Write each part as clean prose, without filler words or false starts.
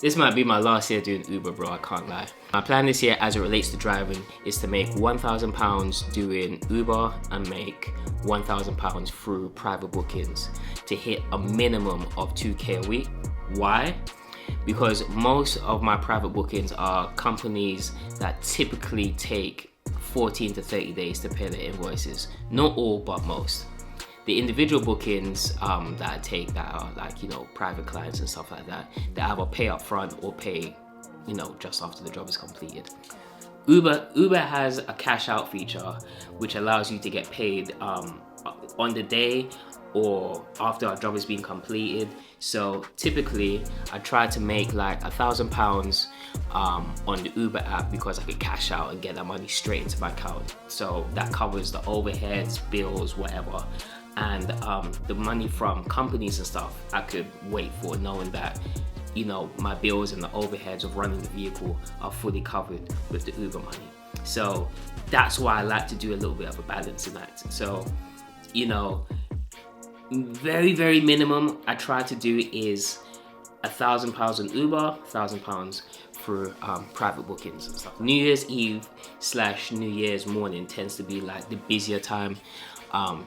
This might be my last year doing Uber, bro, I can't lie. My plan this year as it relates to driving is to make £1,000 doing Uber and make £1,000 through private bookings to hit a minimum of 2K a week. Why? Because most of my private bookings are companies that typically take 14 to 30 days to pay their invoices. Not all, but most. The individual bookings that I take that are like, you know, private clients and stuff like that, they either pay up front or pay, you know, just after the job is completed. Uber has a cash out feature which allows you to get paid on the day or after a job has been completed. So typically I try to make like £1,000 on the Uber app because I could cash out and get that money straight into my account. So that covers the overheads, bills, whatever. And the money from companies and stuff I could wait for, knowing that, you know, my bills and the overheads of running the vehicle are fully covered with the Uber money. So that's why I like to do a little bit of a balancing act. So, you know, very, very minimum I try to do is £1,000 on Uber, £1,000 through private bookings and stuff. New Year's Eve / New Year's morning tends to be like the busier time.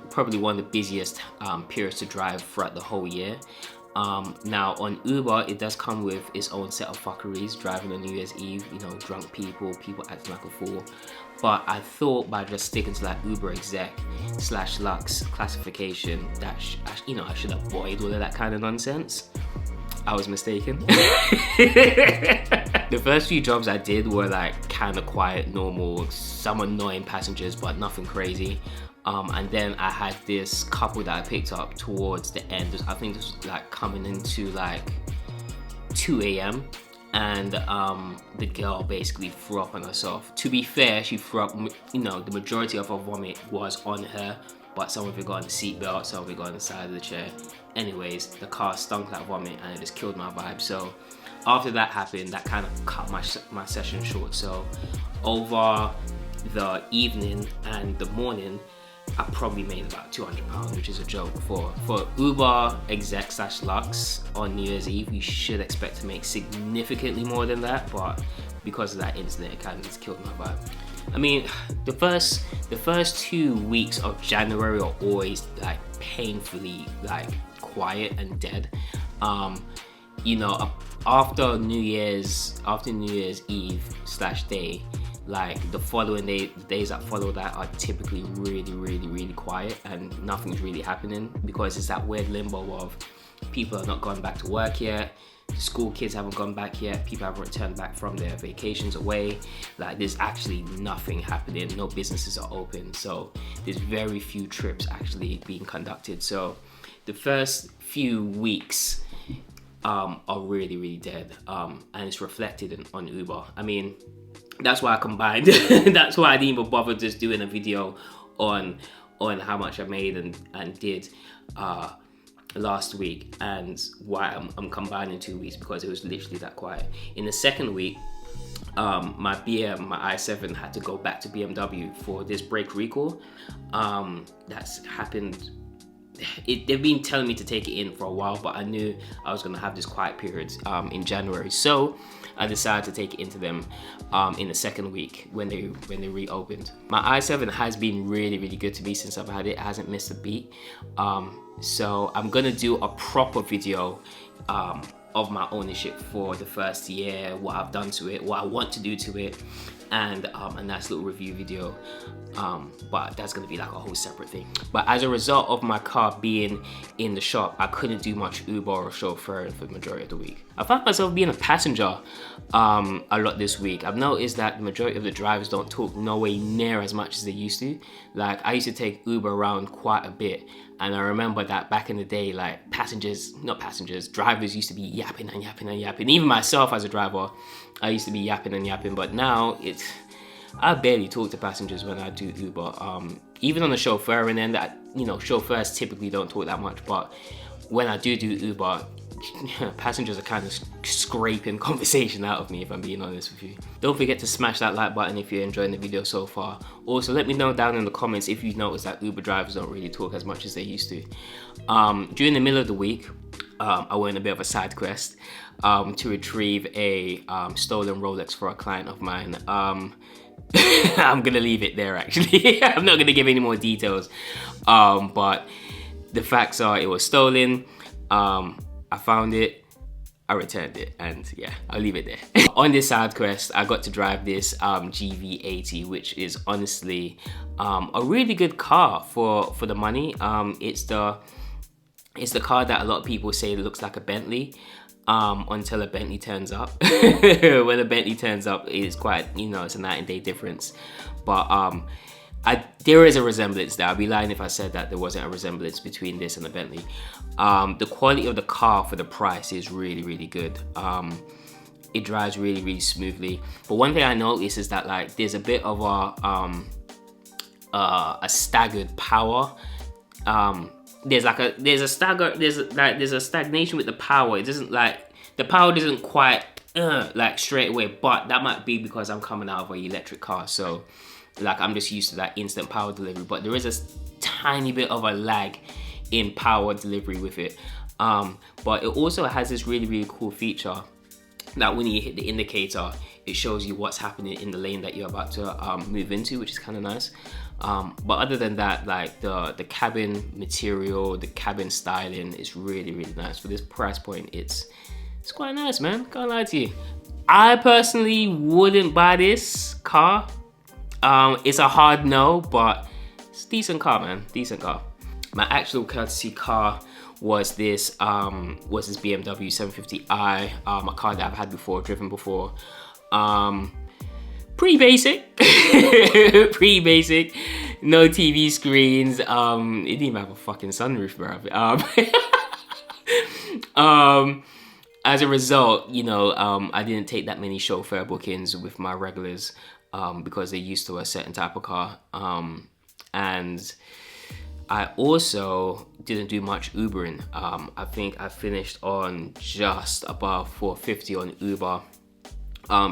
Probably one of the busiest periods to drive throughout the whole year. Now on Uber, it does come with its own set of fuckeries, driving on New Year's Eve, you know, drunk people acting like a fool. But I thought by just sticking to like Uber exec / Lux classification that I should avoid all of that kind of nonsense. I was mistaken. The first few jobs I did were like kind of quiet, normal, some annoying passengers, but nothing crazy. And then I had this couple that I picked up towards the end. I think this was like coming into like 2 a.m. and the girl basically threw up on herself. To be fair, she threw up, you know, the majority of her vomit was on her, but some of it got on the seatbelt, some of it got on the side of the chair. Anyways, the car stunk like vomit and it just killed my vibe. So after that happened, that kind of cut my session short. So over the evening and the morning, I probably made about £200, which is a joke. For Uber exec / Lux on New Year's Eve, you should expect to make significantly more than that, but because of that incident, it kind of just killed my vibe. I mean, the first 2 weeks of January are always like painfully like quiet and dead. You know, after New Year's Eve / day, like the following days that follow that are typically really quiet and nothing's really happening, because it's that weird limbo of people are not gone back to work yet, school kids haven't gone back yet, people haven't returned back from their vacations away. Like there's actually nothing happening, no businesses are open, so there's very few trips actually being conducted. So the first few weeks are really dead, and it's reflected on Uber. I mean, that's why I combined. That's why I didn't even bother just doing a video on how much I made and did last week, and why I'm combining 2 weeks, because it was literally that quiet. In the second week, my i7 had to go back to BMW for this brake recall. That's happened. They've been telling me to take it in for a while, but I knew I was going to have this quiet period in January, so I decided to take it into them in the second week when they reopened. My i7 has been really good to me since I've had it. It hasn't missed a beat. So I'm gonna do a proper video of my ownership for the first year, what I've done to it, what I want to do to it, and a nice little review video. But that's gonna be like a whole separate thing. But as a result of my car being in the shop, I couldn't do much Uber or chauffeuring for the majority of the week. I found myself being a passenger a lot this week. I've noticed that the majority of the drivers don't talk nowhere near as much as they used to. Like I used to take Uber around quite a bit, and I remember that back in the day, like drivers used to be yapping and yapping. Even myself as a driver, I used to be yapping and yapping, but now I barely talk to passengers when I do Uber. Even on the chauffeuring end, chauffeurs typically don't talk that much, but when I do Uber, passengers are kind of scraping conversation out of me, if I'm being honest with you. Don't forget to smash that like button if you're enjoying the video so far. Also, let me know down in the comments if you notice that Uber drivers don't really talk as much as they used to. During the middle of the week, I went on a bit of a side quest to retrieve a stolen Rolex for a client of mine. I'm gonna leave it there actually. I'm not gonna give any more details, but the facts are it was stolen. I found it, I returned it, and yeah, I'll leave it there. On this side quest, I got to drive this GV80, which is honestly a really good car for the money. It's the car that a lot of people say looks like a Bentley. Until a Bentley turns up. When a Bentley turns up, it's quite, it's a night and day difference. But there is a resemblance there. I'd be lying if I said that there wasn't a resemblance between this and a Bentley. The quality of the car for the price is really, really good. It drives really, really smoothly. But one thing I noticed is that like there's a bit of a staggered power. There's a stagnation with the power. It doesn't like, the power doesn't quite like straight away, but that might be because I'm coming out of an electric car, so like I'm just used to that instant power delivery. But there is a tiny bit of a lag in power delivery with it. But it also has this really, really cool feature that when you hit the indicator, it shows you what's happening in the lane that you're about to move into, which is kind of nice. But other than that, like the cabin material, the cabin styling is really, really nice. For this price point, it's quite nice, man. Can't lie to you. I personally wouldn't buy this car. It's a hard no, but it's a decent car, man. Decent car. My actual courtesy car was this BMW 750i, a car that I've had before, driven before. Pretty basic. Pretty basic. No TV screens. It didn't even have a fucking sunroof, bro. As a result, I didn't take that many chauffeur bookings with my regulars because they're used to a certain type of car. And I also didn't do much Ubering. I think I finished on just above $450 on Uber.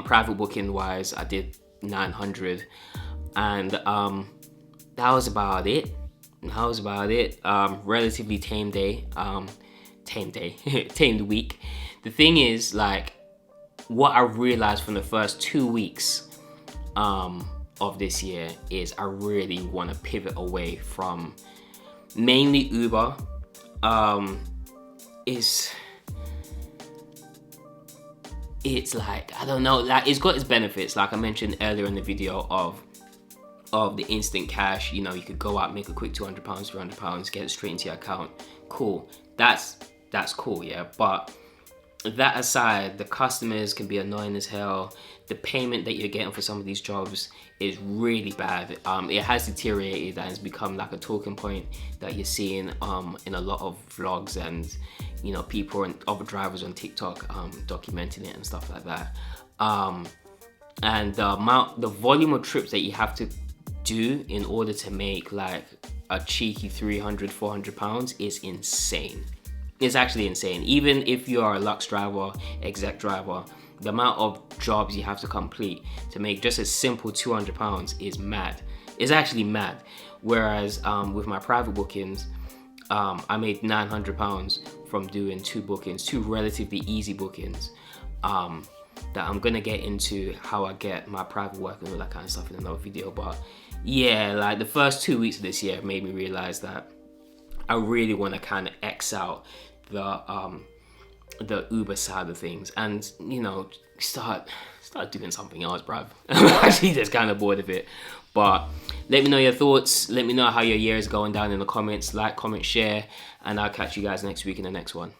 Private booking wise, I did 900, and that was about it. Relatively tame day. Tamed week. The thing is, like, what I realized from the first 2 weeks of this year is I really want to pivot away from mainly Uber. It's like, I don't know, like it's got its benefits, like I mentioned earlier in the video of the instant cash. You could go out, make a quick £200, £300, get it straight into your account. Cool, that's cool, yeah. But that aside, the customers can be annoying as hell. The payment that you're getting for some of these jobs is really bad. It has deteriorated and it's become like a talking point that you're seeing in a lot of vlogs and people and other drivers on TikTok documenting it and stuff like that. And the volume of trips that you have to do in order to make like a cheeky £300-400 is insane. It's actually insane. Even if you are a Lux driver, exec driver, the amount of jobs you have to complete to make just a simple £200 is mad. It's actually mad. Whereas with my private bookings, I made £900 from doing two relatively easy bookings. That I'm gonna get into how I get my private work and all that kind of stuff in another video. But yeah, like the first 2 weeks of this year made me realize that I really want to kind of X out the Uber side of things and start doing something else, bruv. I'm actually just kind of bored of it. But let me know your thoughts. Let me know how your year is going down in the comments. Like, comment, share, and I'll catch you guys next week in the next one.